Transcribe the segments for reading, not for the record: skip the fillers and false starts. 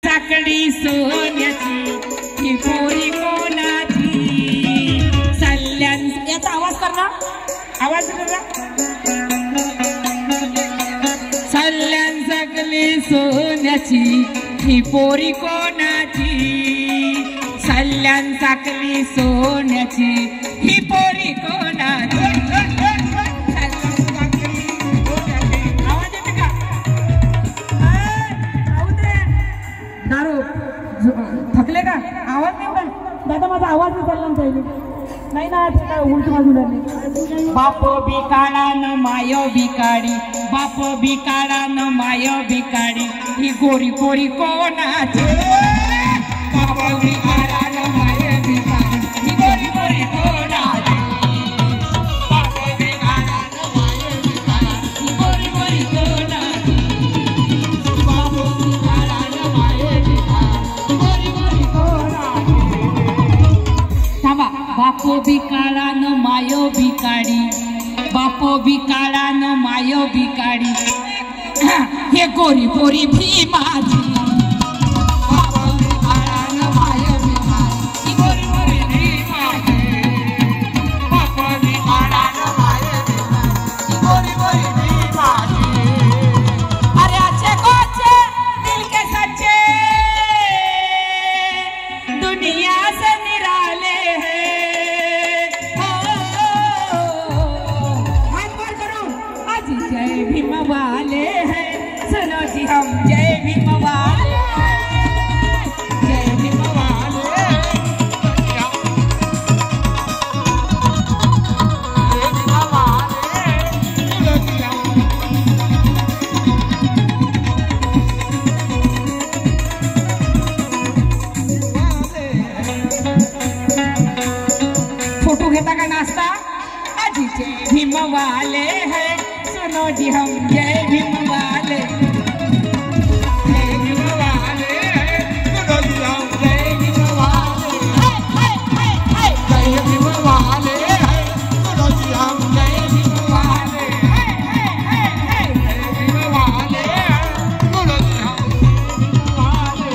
साखळी सोन्याची ही पोरी कोणाची सल्ल्यान याचा आवाज कर ना आवाज कर ना सल्ल्यान साखळी सोन्याची ही पोरी कोणाची सल्ल्यान साखळी सोन्याची ही पोरी कोणाची थकले का आवाज नाही उडा दादा माझा आवाज नाही चालला पाहिजे नाही ना उलट बाजू लागली बाप बिकाळा न माय बिकाडी बाप बिकाळा न माय बिकाडी ही गोरी गोरी कोणाची बाप बिकाळा न माय बिकाडी ही गोरी गोरी कोणाची बाप बिकाळा न माय बिकाडी ही गोरी गोरी कोणाची बाप बिकाळा न माय बिकाडी बापो बिकाळा न मायो बिकाडी बापो बिकाळा न मायो बिकाडी हे गोरी गोरी भीमाची बापो बिकाळा न मायो बिकाडी गोरी गोरी भीमाची बापो बिकाळा न मायो बिकाडी गोरी गोरी भीमाची अरे अच्छे कोचे दिल के सच्चे दुनिया से निराले हैं जय भीम वाले हैं सुनो जी हम जय भीम वाले जय भीम वाले फोटो घेता का नाश्ता आज जय भीम वाले हैं सुनो जी हम जय भीम वाले जय भीम वाले सुनो जी हम जय भीम वाले जय भीम वाले सुनो जी हम जय भीम वाले जय भीम वाले सुनो जी हम वाले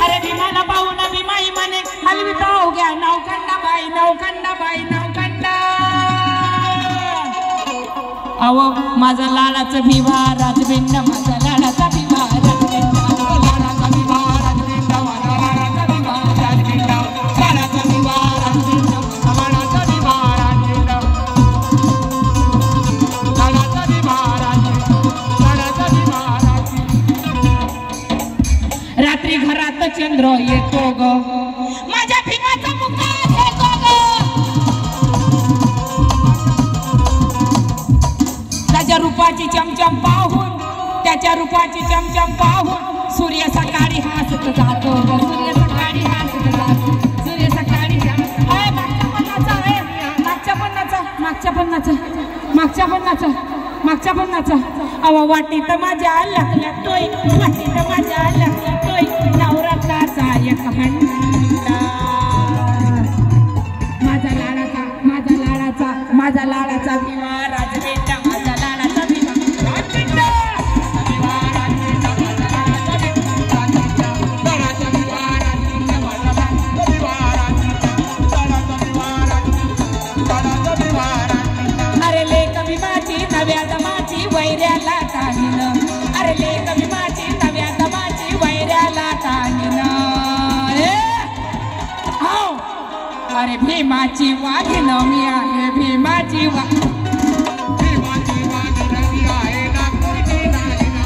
अरे भीमाला पाहून भीमाई म्हणे हलविता हो गया नौखंडा बाई नौखंडा बाई नौखंडा अव माझा लाडाचा भिवा राजबिंड माझा लाडाचा भिवा राजबिंड लाडाचा भिवा राजबिंड माझा लाडाचा भिवा राजबिंड लाडाचा भिवा राजबिंड लाडाचा भिवा राजबिंड लाडाचा भिवा राजबिंड लाडाचा भिवा राजबिंड रात्री घरात चंद्र येतो ग माझ्या भीमाचा मुका घेतो ग त्याच्या रूपाची चमचम पाहून त्याच्या रूपाची चमचम पाहून सूर्य सकाळी हसत जातो सूर्य सकाळी हसत जातो सूर्य सकाळी मागच्या पण नाचा मागच्या पण नाचा मागच्या पण नाचा मागच्या पण नाचा अवा वाटीत माझ्या लागतोय वाटीत माझ्या लागतोय नवरात्राचा एक हंडा माझा लाडाचा माझा लाडाचा माझा लाडाचा भिवा राजबिंड माझा लाडाचा भिवा राजबिंड भिवा राजबिंड माझा लाडाचा भिवा लाडाचा भिवा राजबिंड माझा लाडाचा भिवा राजबिंड लाडाचा भिवा राजबिंड लाडाचा भिवा राजबिंड अरे लेक भीमाची नव्या दमाची वैऱ्याला टांगीन अरे लेक भीमाची नव्या दमाची वैऱ्याला टांगीन अरे भीमाची वाघिन मी आहे भीमाची भीमाची वाघिन मी आहे नागपूरची नागिन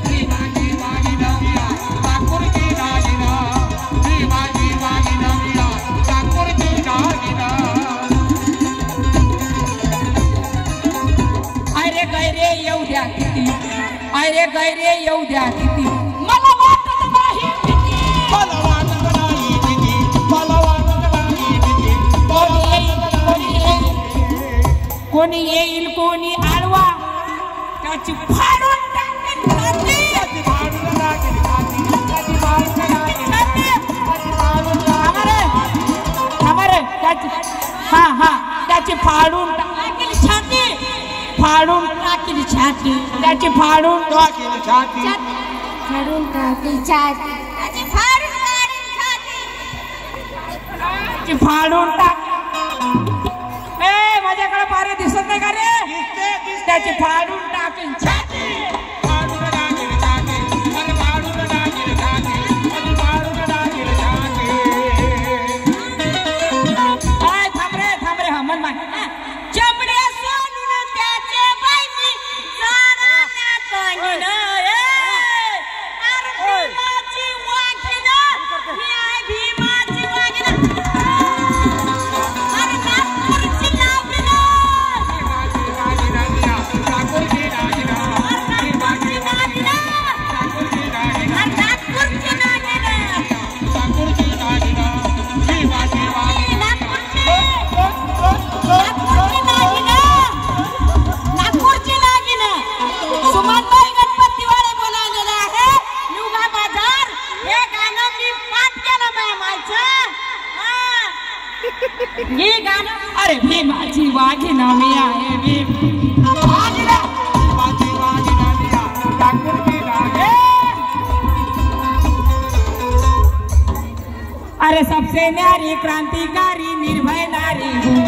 भीमाची वाघिन मी आहे नागपूरची नागिन भीमाची वाघिन मी आहे नागपूरची नागिन अरे गैरे येऊ द्या किती अरे गैरे येऊ द्या किती मला वाटत नाही किती मला वाटत नाही किती मला कोणी येईल कोणी आडवा त्याची फाडून हा हा त्याची फाडून छाती फाडून टाकील छाती त्याची फाडून टाकील छाती फाडून टाकील छाती फाडून टाक. ए माझ्याकडे पारे दिसत नाही का रे? त्याची फाडून टाकील छाती. थांब रे हमन माय चमडे सोडून त्याचे बाईनी जाणार कोणी नाही. भीमाची वाघीण मी आहे भीमाची वाघीण. अरे नागपूरची नागिन नागपूरची नागिन नागपूरची नागिन नागपूरची नागिन भीमाची वाघीण नागपूरची नागिन सुमनबाई गणपतीवाले बोलावलेलं आहे. युगा बाजार हे गाणं मी पाठ केलं मायचं. हे गाणं अरे भीमाची वाघीण मी आहे भीम वाघीण भीमाची वाघीण मी आहे नागपूरची नागिन. अरे सबसे न्यारी क्रांतिकारी निर्भय नारी हूँ.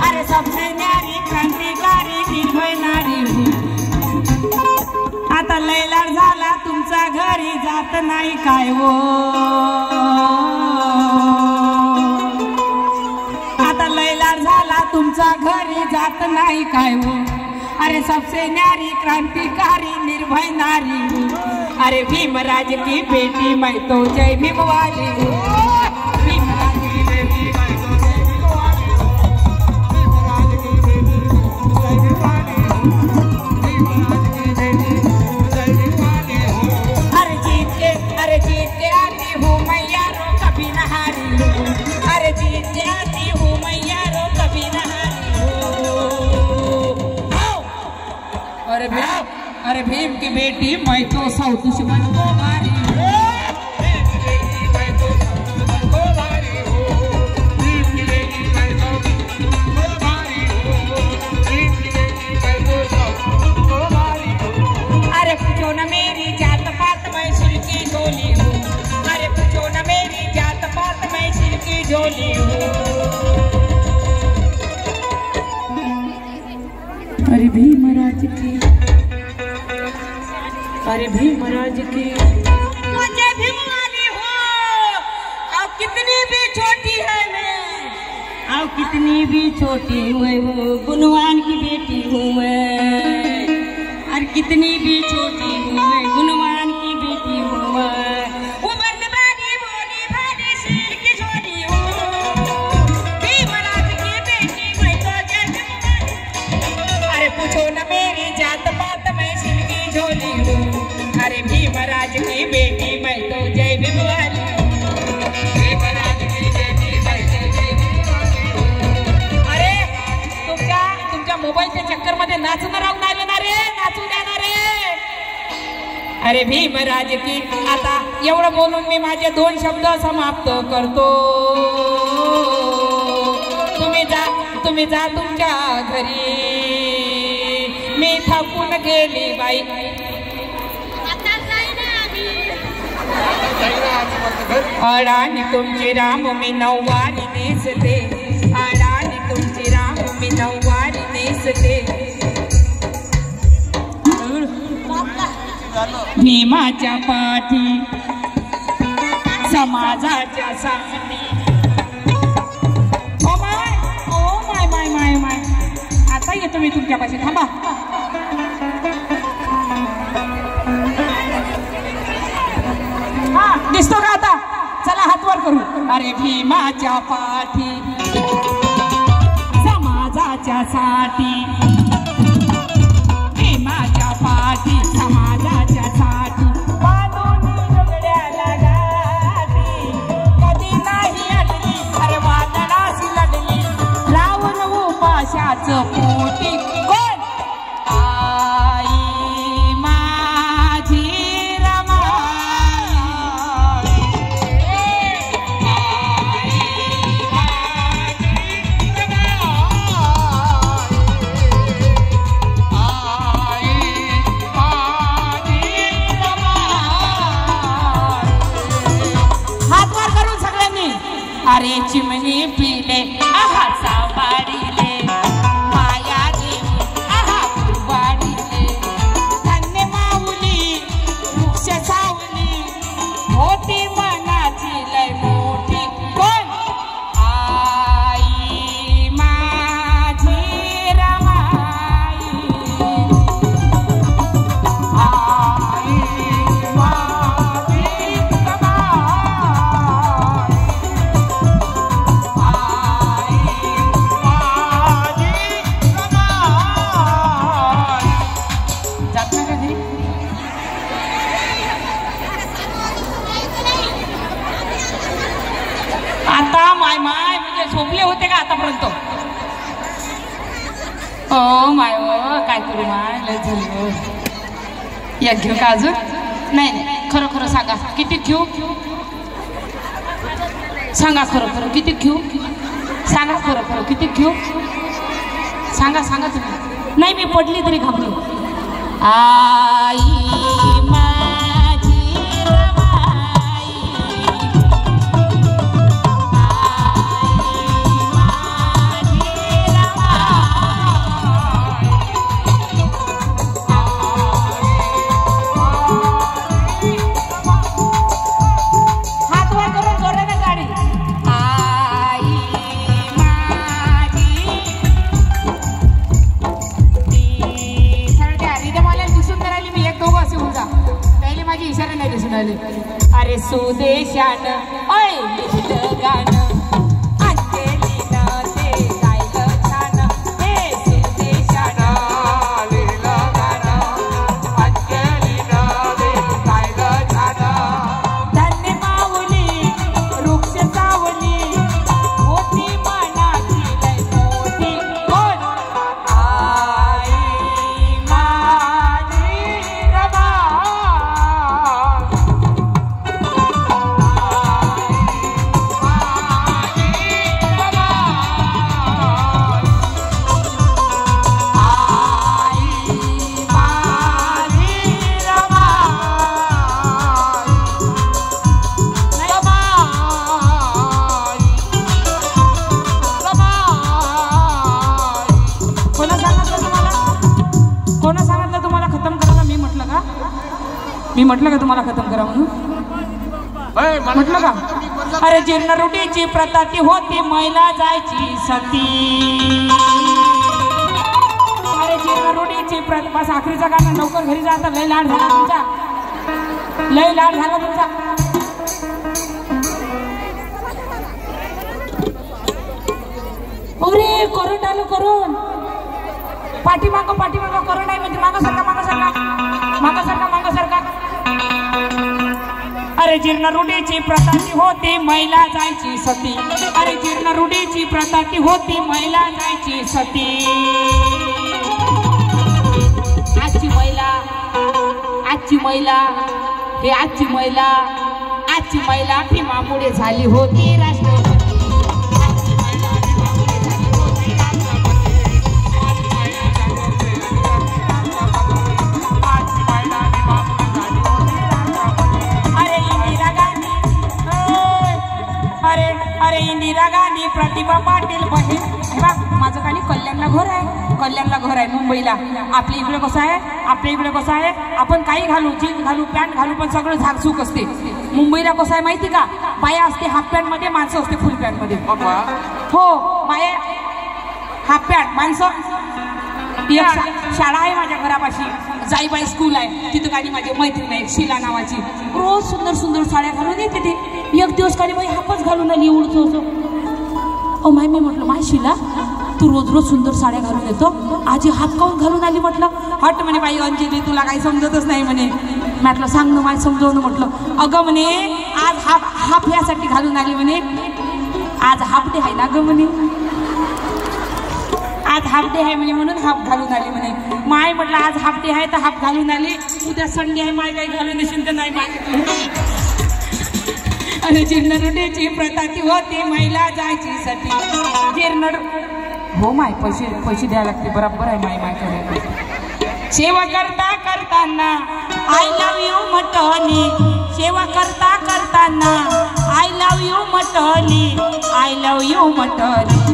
अरे सबसे न्यारी क्रांतिकारी निर्भय नारी हूँ. आता लैलाड झाला तुमचा घरी जात नाही काय वो. आता लैलाड झाला तुमचा घरी जात नाही काय वो. अरे सबसे न्यारी क्रांतिकारी निर्भय नारी हूँ. अरे भीमराज की बेटी मैं तो जय भीम वाली हूँ. अरे जीत के आती हूँ मैं यारो कभी न हारी हूँ. अरे जीत के आती हूँ मैं यारो कभी न हारी हूँ. अरे भीम की बेटी मैं तो सौ दुश्मन को मारी हूँ. अरे पूछो न मेरी जात पात मैं सिर की झोली हूँ. अरे पूछो न मेरी जात पात मैं सिर की झोली हूँ. अरे भीमराज की अरे भीमराज की मुझे भीम वाली हो. अब कितनी भी छोटी है मैं, अब कितनी भी छोटी हुए वो गुणवान की बेटी हूँ मैं. और कितनी भी छोटी हूँ मैं गुणवान की बेटी हूँ मैं. वो बंदबानी बोली भाली शेर की झोली हूँ. भीमराज की बेटी मैं तो जय भीम. अरे पूछो न मेरी जात पात मैं सिर की झोली हूँ. अरे भीमराज की बेटी मैं तो जय भीम वाली हूँ. भीमराज की बेटी मैं तो जय भीम वाली हूँ. अरे तुमच्या मोबाईलच्या चक्कर मध्ये नाचणं राहून आलं ना रे. नाचू द्या ना रे. अरे भीमराज की आता एवढं बोलून मी माझे 2 शब्द समाप्त करतो. तुम्ही जा तुमच्या घरी. मी थकून गेली बाई. अडाणी तुमची राम मी नऊवारी नेसते. अडाणी तुमची राम मी नऊवारी नेसते. भीमाच्या पाठी समाजाच्या साठी. ओ माय माय माय माय आता येतो मी तुमच्यापाशी. थांबा. हा दिसतो का आता? चला हातवर करू. अरे भीमाच्या पाठी समाजाच्या साठी. भीमाच्या पाठी समाजाच्या साठी. बांधून लुगड्याला गाठी कधी नाही अडली. अरे वादळाशी लढली लावून उपाशाच पोटी. कोण? आई माझी अरे चिमणी पिले आहा साबाडीले माया देऊ आहा कुरवाडीले धन्य माऊली वृक्ष सावली होती मनाची लय मोठी कोण आई माझी रमाई आई माझी आता माय माय म्हणजे झोपले होते का आतापर्यंत ओ माय काय करू माय लय झालं या घेऊ का अजून नाही नाही खरं खरं सांगा किती घेऊ सांगा खरं खरं किती घेऊ सांगा खरं खरं किती घेऊ सांगा सांगा तुम्ही नाही मी पडली तरी घाबरू आई अरे सुदेशान ओय लिहिलं गाणं अंजलीनं ते गायलं छान हे सुदेशान लिहिलं गाणं अंजलीनं ते गायलं छान धन्य माऊली वृक्ष सावली होती मनाची लय मोठी कोण आई माझी रमा मी म्हटलं का तुम्हाला खतम करा म्हणून म्हटलं का अरे जीर्ण रुटीची प्रथा ती होती महिला जायची सती अरे जीर्ण रुटीची प्रथा बस आखरीचा गाणं लवकर घरी जाता लय लाड झाला तुमचा लय लाड झाला तुमचा अरे करंट आलं करून पाठीमागं करंट आहे म्हणजे मागं सरका अरे जीर्ण रूढीची प्रथा ती होती महिला जायची सती अरे जीर्ण रूढीची प्रथा ती होती महिला जायची सती आजची महिला भीमामुळे झाली होती राष्ट्रपती अरे इंदिरा गांधी प्रतिभा पाटील बहीण माझं खाली कल्याणला घर आहे मुंबईला आपल्या इकडे कसं आहे आपण काही घालू जीन्स घालू पॅन्ट घालू पण सगळं झाकझूक असते मुंबईला कसं आहे माहिती का बाया असते हाफ पॅन्ट मध्ये माणसं असते फुल पॅन्ट मध्ये हो बाया हाफ पॅन्ट माणसं शाळा आहे माझ्या घरापाशी जाईबाई स्कूल आहे तिथं काही माझी मैत्रीण आहे शीला नावाची रोज सुंदर सुंदर साड्या घालून येते ती एक दिवस काली बाई हापच घालून आली एवढं ओ माय मी म्हटलं माय शीला तू रोज रोज सुंदर साड्या घालून येतो आजी हाफ काऊन घालून आली म्हटलं हट म्हणे बाई अंजली तुला काही समजतच नाही म्हणे म्हटलं सांग ना माय समजवणं म्हटलं अगं म्हणे आज हाफ यासाठी घालून आली म्हणे आज हाफ डे आहे ना गं म्हणे आज हाफ डे आहे म्हणे म्हणून हाफ घालून आली म्हणे माय म्हटलं आज हाफ डे आहे तर हाफ घालून आली उद्या संडे आहे माय काही घालून देशील तर नाही माय आणि जीर्ण रुटीची प्रथा ती होती महिला जायची सती जीर्ण हो माय पैसे द्यायला लागते बरोबर आहे माय करायला सेवा करताना आय लव्ह यू म्हटली सेवा करताना आय लव्ह यू म्हटली, आय लव यू म्हटली.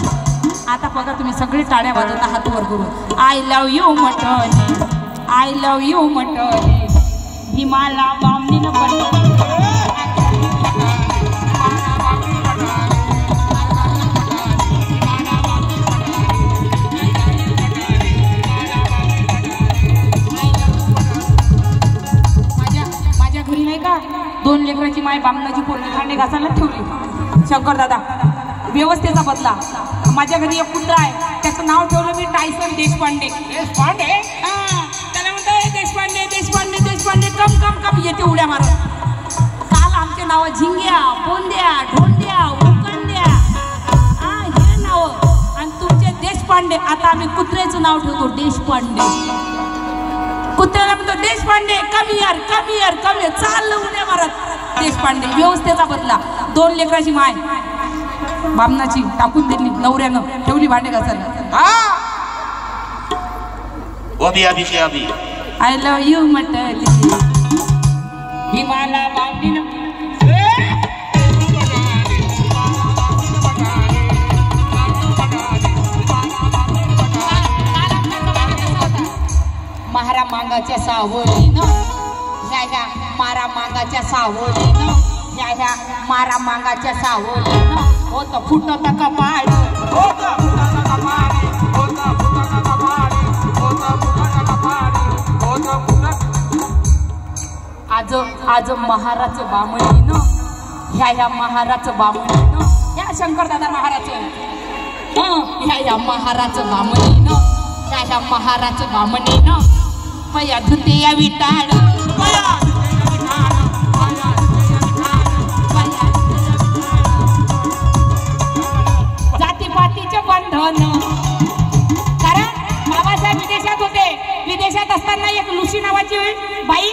आता बघा तुम्ही सगळे टाळ्या वाजवता हात वर करून. आय लव यू म्हटली, आय लव यू म्हटली. भीमाला बामणीनं म्हटली. माझ्या घरी नाही का 2 लेकराची माय बामणाची पोरगी भांडे घासायला ठेवली. शंकर दादा व्यवस्थेचा बदला. माझ्या घरी एक कुत्रा आहे, त्याचं नाव ठेवलं मी टायसन देशपांडे. देशपांडे त्याला म्हणतो देशपांडे देशपांडे देशपांडे. कम कम कम येते उड्या मारत. काल आमचे नाव झिंग्या, पोंद्या, ढोंड्या, उकंड्या हे नाव. आणि तुमचे देशपांडे. आता आम्ही कुत्र्याचं नाव ठेवतो देशपांडे. कुत्र्याला म्हणतो देशपांडे कमी यार कमी यार कमी. चाललं उड्या मारत देशपांडे. व्यवस्थेचा बदला. 2 लेकराची माय बामणाची टाकून दिली नवऱ्यानं, ठेवली भांडे घासायला. आय लव यू म्हटली. भीमाला बामणीनं. मारा मांगाच्या सावळीनं, ह्या मारा मांगाच्या सावळीनं, ह्या मारा मांगाच्या सावळीनं होत फुटत कपाळ. आज आज महाराचं बामणीनं, ह्या महाराचं बामणीनं. ह्या शंकरदादा महाराचं. ह्या महाराचं बामणीनं, ह्या महाराचं बामणीनं. पया धुते या विटाळ. जातीपातीचे बंधन. कारण बाबासाहेब विदेशात होते. विदेशात असताना एक लुसी नावाची बाई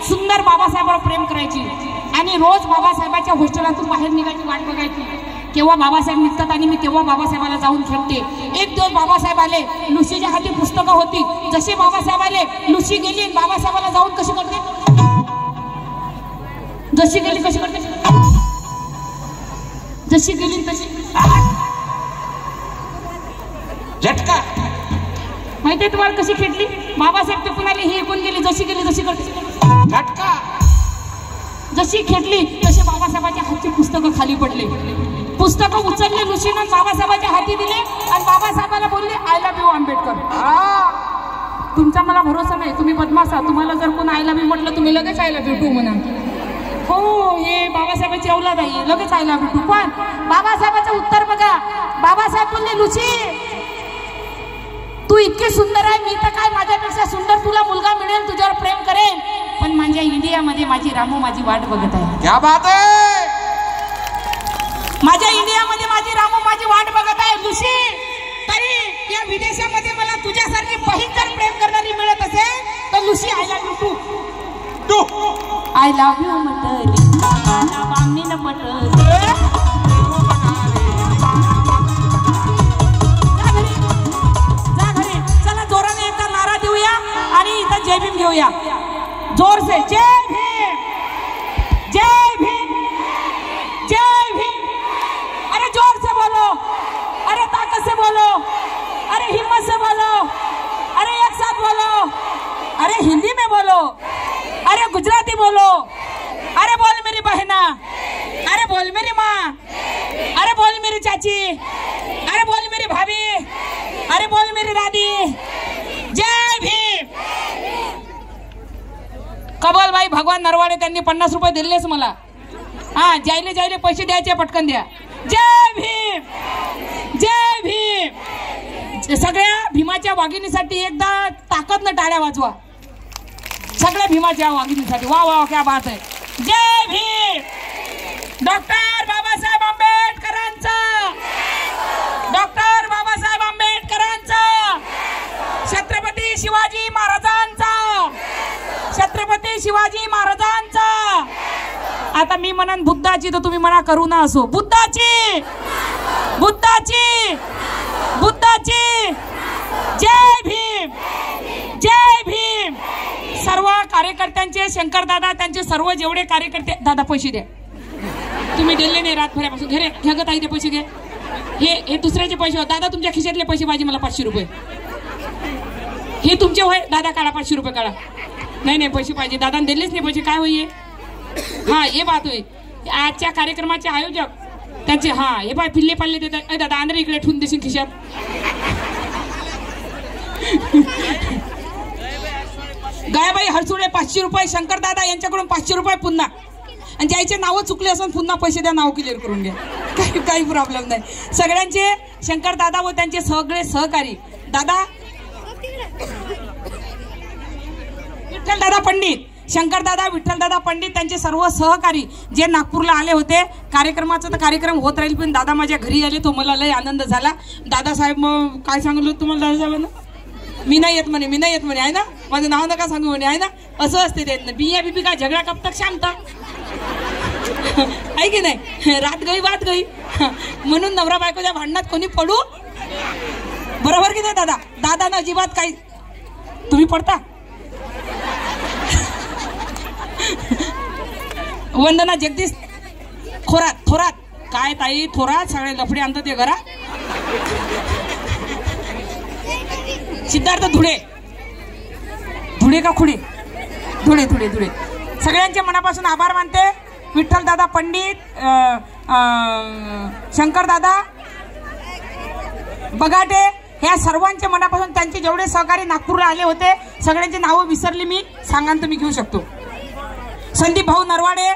सुंदर बाबासाहेबांवर प्रेम करायची आणि रोज बाबासाहेबाच्या हॉस्टेलातून बाहेर निघायची वाट बघायची. केव्हा बाबासाहेब निघतात आणि मी केव्हा बाबासाहेबाला जाऊन खेळते. एक दिवस बाबासाहेब आले. लुसीच्या हाती पुस्तकं होती. जसे बाबासाहेब आले, लुसी गेली आणि बाबासाहेबाला जाऊन कशी करते, जशी गेली कशी करते, जशी गेली तशी झटका. माहितीये तुम्हाला कशी खेळली? बाबासाहेब टिपून आले, ही ऐकून गेली, जशी गेली तशी करते झटका. जशी खेळली तसे बाबासाहेबाच्या हातची पुस्तकं खाली पडले. पुस्तकं उचलले लुसीनं, बाबासाहेबाच्या हाती दिले आणि बाबासाहेबाला बोलले आय लव्ह यू आंबेडकर. तुमचा मला भरोसा नाही, तुम्ही बदमाशा. तुम्हाला जर कोण आय लव्ह यू म्हटलं तुम्ही लगेच आय लव्ह यू टू म्हणा. हो, हे बाबासाहेबांची औलाद आहे, लगेच आय लव्ह यू टू. पण बाबासाहेबाचं उत्तर बघा. बाबासाहेब बोलले लुसी तू इतकी सुंदर आहे, मी तर काय माझ्यापेक्षा सुंदर तुला मुलगा मिळेल, तुझ्यावर प्रेम करेन. पण माझ्या इंडियामध्ये माझी रामू माझी वाट बघत आहे. क्या बात आहे. माझ्या इंडियामध्ये माझी रामू माझी वाट बघत आहे. लुसी तरी या विदेशामध्ये मला तुझ्यासारखी भयंकर प्रेम करणारी मिळत असेल तर Lucy I love you too. I love you म्हटली, बामणीनं म्हटली. जा घरी. चला जोराने एकदा नारा देऊया आणि इथं जय भीम घेऊया जोर से. जय भीम, जय भीम, जय भीम. अरे जोर से बोलो, अरे ताकत से बोलो, अरे हिम्मत से बोलो, अरे एक साथ बोलो, अरे हिंदी में बोलो, अरे गुजराती बोलो, अरे बोल मेरी बहना, अरे बोल मेरी माँ, अरे बोल मेरी चाची, अरे बोल मेरी भाभी, अरे बोल मेरी दादी. जय भीम. कबलबाई भगवान नरवाडे त्यांनी 50 रुपये दिलेच मला. हा, जायले जायले पैसे द्यायचे, पटकन द्या. जय भीम, जय भीम. सगळ्या भीमाच्या वाघिणीसाठी एकदा ताकदनं टाळ्या वाजवा. सगळ्या भीमाच्या वाघिणीसाठी. वा वा, क्या बात आहे. जय भीम. डॉक्टर बाबासाहेब आंबेडकरांचा, डॉक्टर बाबासाहेब आंबेडकरांचा, छत्रपती शिवाजी महाराजांचा, छत्रपती शिवाजी महाराजांचा. आता मी म्हणन बुद्धाची तर तुम्ही म्हणा करुणा असो. बुद्धाची, बुद्धाची, बुद्धाची. जय भीम, जय भीम. सर्व कार्यकर्त्यांचे, शंकरदादा त्यांचे सर्व जेवढे कार्यकर्ते, दादा पैसे द्या. तुम्ही दिले नाही रातभरापासून. घे रे, घ्या ग ताई ते पैसे घे. हे दुसऱ्याचे पैसे हो दादा, तुमच्या खिशातले पैसे पाहिजे मला 500 रुपये. हे तुमचे होय दादा, काढा 500 रुपये काढा. नाही पैसे पाहिजे, दादा दिलेच नाही पैसे, काय होईये. हा हे बात होय. आजच्या कार्यक्रमाचे आयोजक त्यांचे हे बाय पिल्ले पाल्ले देतात. दादा आंध्र इकडे ठेवून देशील खिशात. गायाबाई हरसुडे 500 रुपये. शंकर दादा यांच्याकडून 500 रुपये पुन्हा. आणि ज्याचे नावं चुकले असून पुन्हा पैसे द्या, नाव क्लिअर करून घ्या. काही प्रॉब्लेम नाही. सगळ्यांचे शंकर दादा व त्यांचे सगळे सहकारी दादा, विठ्ठल दादा पंडित, शंकर दादा, विठ्ठल दादा पंडित, त्यांचे सर्व सहकारी जे नागपूरला आले होते. कार्यक्रमाचा तर कार्यक्रम होत राहील, पण दादा माझ्या घरी आले, तो मला लय आनंद झाला. दादासाहेब मग काय सांगलो तुम्हाला दादासाहेबांना, मी नाही येत म्हणे आहे ना, माझं नाव नका सांगू म्हणे आहे ना. असं असते ते बिया बिबी काय झगडा कब तक शांत आहे की नाही. रात गई बात गई. म्हणून नवरा बायकोच्या भांडणात कोणी पडू, बरोबर की नाही दादा. दादा अजिबात काही, तुम्ही पडता. वंदना जगदीश थोरात काय ताई थोरात, सगळे लफडे आणतात ते घरा. सिद्धार्थ धुळे का खुडे, धुळे. सगळ्यांचे मनापासून आभार मानते. विठ्ठल दादा पंडित, शंकर दादा बगाटे, ह्या सर्वांच्या मनापासून, त्यांचे जेवढे सहकारी नागपूरला आले होते सगळ्यांची नावं विसरली मी, सांगान तर मी घेऊ शकतो. संदीप भाऊ नरवाडे,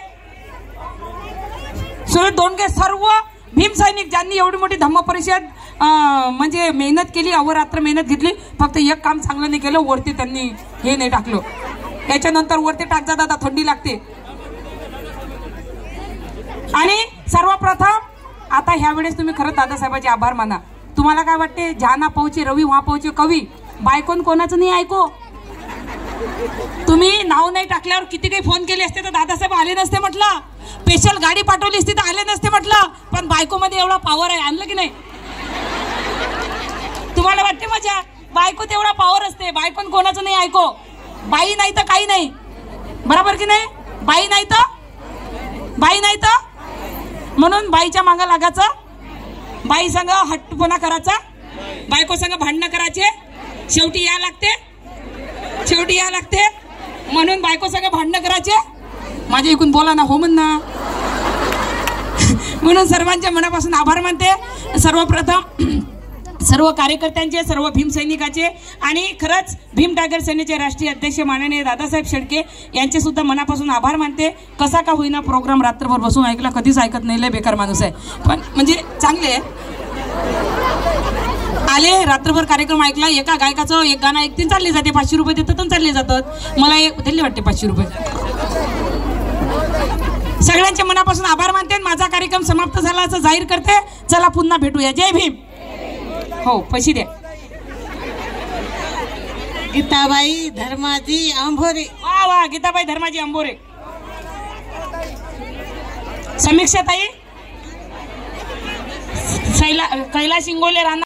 सुरेश दोंडगे, सर्व भीम सैनिक ज्यांनी एवढी मोठी धम्म परिषद म्हणजे मेहनत केली, अहोरात्र मेहनत घेतली. फक्त एक काम चांगलं नाही केलं, वरती त्यांनी हे नाही टाकलं. त्याच्यानंतर वरती टाकजा दादा, थंडी लागते. आणि सर्वप्रथम आता ह्या वेळेस तुम्ही खरंच दादासाहेबांचे आभार माना. तुम्हाला काय वाटते, जहाना पहुंचे रवी वहां पहुंचे कवी, बायकोन कोणाचं नाही ऐको. तुम्ही नाव नाही टाकल्यावर किती काही फोन केले असते तर दादासाहेब आले नसते म्हटलं. स्पेशल गाडी पाठवली असती तर आले नसते म्हटलं. पण बायको मध्ये एवढा पॉवर आहे, आणलं की नाही. तुम्हाला वाटते मजा, बायको तेवढा पॉवर असते. बायकोन कोणाचं नाही ऐको. बाई नाही तर काही नाही, बरोबर की नाही. बाई नाही तर म्हणून बाईच्या मागं लागायचं, बाई संग हट्टपणा करायचा, बायको संग भांडणं करायचे, शेवटी या लागते म्हणून बायको संग भांडणं करायचे. माझ्या इकडून बोला ना, हो म्हण ना. म्हणून सर्वांच्या मनापासून आभार मानते. सर्वप्रथम सर्व कार्यकर्त्यांचे, सर्व भीम सैनिकाचे आणि खरंच भीम टायगर सेनेचे राष्ट्रीय अध्यक्ष माननीय दादासाहेब शेळके यांचे सुद्धा मनापासून आभार मानते. कसा का होईना प्रोग्राम रात्रभर बसून ऐकला, कधीच ऐकत नाही, लय बेकार माणूस आहे, पण म्हणजे चांगले आले. रात्रभर कार्यक्रम ऐकला. एका गायकाचं एक गाणं ऐकतील, चालले जाते, 500 रुपये देतात आणि चालले जातात. मला एक दिले वाटते 500 रुपये. सगळ्यांच्या मनापासून आभार मानते. माझा कार्यक्रम समाप्त झाला असं जाहीर करते. चला पुन्हा भेटूया. जय भीम. हो, पैसे द्या. गीताबाई धर्माजी आंबोरे. वा गीताबाई धर्माजी आंबोरे. समीक्षा ताई, कैलास इंगोले राणा.